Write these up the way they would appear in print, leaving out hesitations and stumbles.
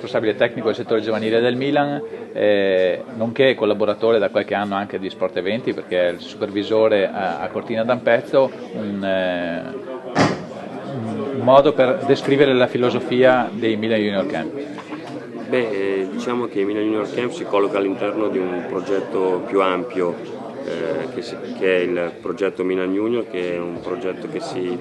responsabile tecnico del settore giovanile del Milan, nonché collaboratore da qualche anno anche di Sport Eventi, perché è il supervisore a Cortina d'Ampezzo, un modo per descrivere la filosofia dei Milan Junior Camp. Beh, diciamo che Milan Junior Camp si colloca all'interno di un progetto più ampio che è il progetto Milan Junior, che è un progetto che si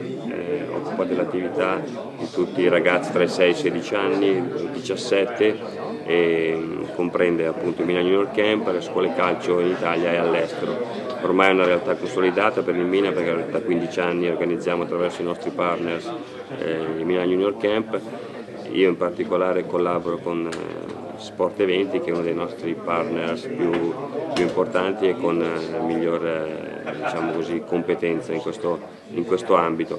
occupa dell'attività di tutti i ragazzi tra i 6 e i 16 anni, i 17, e comprende appunto il Milan Junior Camp, le scuole calcio in Italia e all'estero. Ormai è una realtà consolidata per il Milan, perché da 15 anni organizziamo attraverso i nostri partners il Milan Junior Camp. Io in particolare collaboro con Sport Eventi, che è uno dei nostri partners più importanti e con miglior diciamo così, competenza in questo ambito.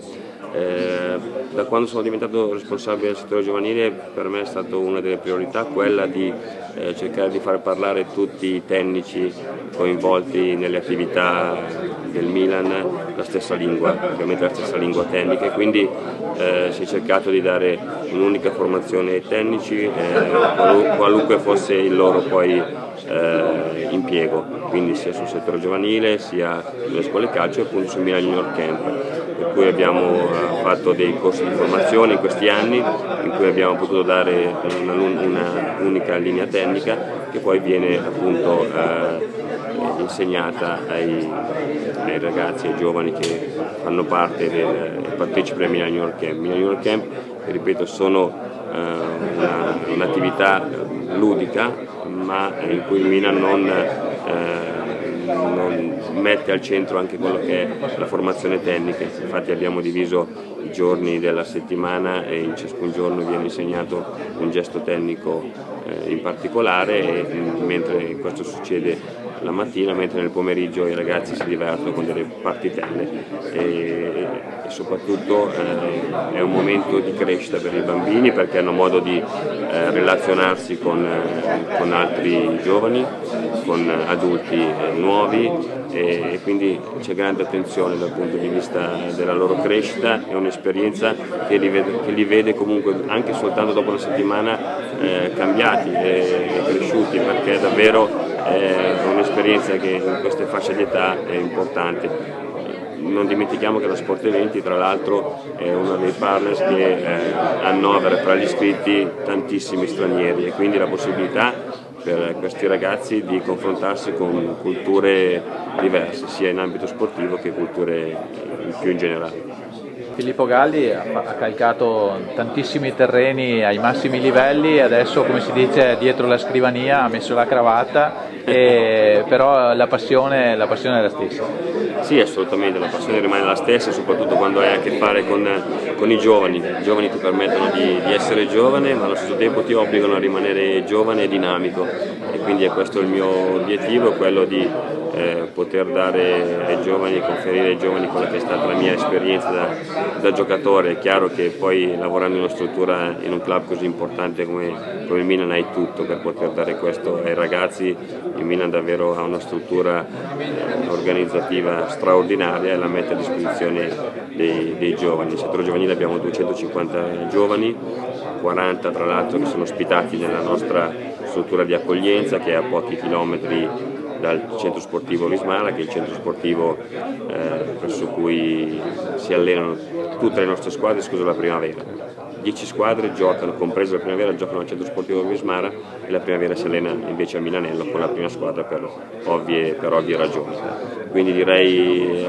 Da quando sono diventato responsabile del settore giovanile, per me è stata una delle priorità quella di cercare di far parlare tutti i tecnici coinvolti nelle attività del Milan la stessa lingua, ovviamente la stessa lingua tecnica, e quindi si è cercato di dare un'unica formazione ai tecnici, qualunque fosse il loro poi impiego, quindi sia sul settore giovanile sia nelle scuole calcio e appunto sul Milan Junior Camp, per cui abbiamo fatto dei corsi di formazione in questi anni in cui abbiamo potuto dare una unica linea tecnica che poi viene appunto insegnata ai ragazzi, ai giovani che fanno parte e partecipano al Milan Junior Camp. Milan Junior Camp, ripeto, sono un'attività ludica, ma in cui il Milan non mette al centro anche quello che è la formazione tecnica. Infatti abbiamo diviso i giorni della settimana e in ciascun giorno viene insegnato un gesto tecnico in particolare, mentre questo succede la mattina, mentre nel pomeriggio i ragazzi si divertono con delle partitelle e soprattutto è un momento di crescita per i bambini, perché hanno modo di relazionarsi con altri giovani, con adulti nuovi, e quindi c'è grande attenzione dal punto di vista della loro crescita. È un'esperienza che li vede comunque anche soltanto dopo una settimana cambiati e cresciuti, perché davvero è un'esperienza che in queste fasce di età è importante. Non dimentichiamo che la Sport Eventi, tra l'altro, è uno dei partners che annovera tra gli iscritti tantissimi stranieri, e quindi la possibilità per questi ragazzi di confrontarsi con culture diverse, sia in ambito sportivo che culture più in generale. Filippo Galli ha calcato tantissimi terreni ai massimi livelli, adesso, come si dice, dietro la scrivania ha messo la cravatta, però la passione è la stessa. Sì, assolutamente, la passione rimane la stessa, soprattutto quando hai a che fare con i giovani. I giovani ti permettono di essere giovane, ma allo stesso tempo ti obbligano a rimanere giovane e dinamico, e quindi questo è il mio obiettivo, quello di poter dare ai giovani e conferire ai giovani quella che è stata la mia esperienza da giocatore. È chiaro che poi lavorando in una struttura, in un club così importante come il Milan, hai tutto per poter dare questo ai ragazzi. Il Milan davvero ha una struttura organizzativa straordinaria e la mette a disposizione dei giovani. Nel settore giovanile abbiamo 250 giovani, 40 tra l'altro che sono ospitati nella nostra struttura di accoglienza, che è a pochi chilometri dal centro sportivo Vismara, che è il centro sportivo presso cui si allenano tutte le nostre squadre, escluso la primavera. 10 squadre giocano, compresa la primavera, giocano al centro sportivo Vismara, e la primavera si allena invece a Milanello con la prima squadra per ovvie ragioni. Quindi direi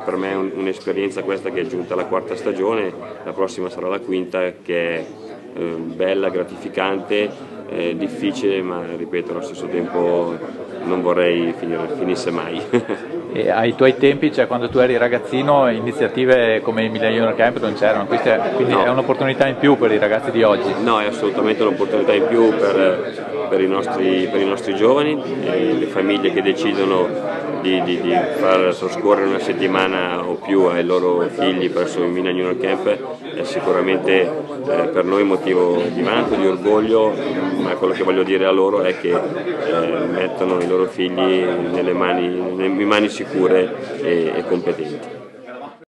per me è un'esperienza questa che è giunta alla quarta stagione, la prossima sarà la quinta, che è bella, gratificante, difficile, ma ripeto, allo stesso tempo non vorrei finisse mai. E ai tuoi tempi, cioè quando tu eri ragazzino, iniziative come il Milan Junior Camp non c'erano, quindi no. È un'opportunità in più per i ragazzi di oggi? No, è assolutamente un'opportunità in più per i nostri giovani, le famiglie che decidono di far trascorrere una settimana o più ai loro figli presso il Milan Junior Camp è sicuramente per noi motivo di vanto, di orgoglio, ma quello che voglio dire a loro è che mettono i loro figli in mani sicure e competenti.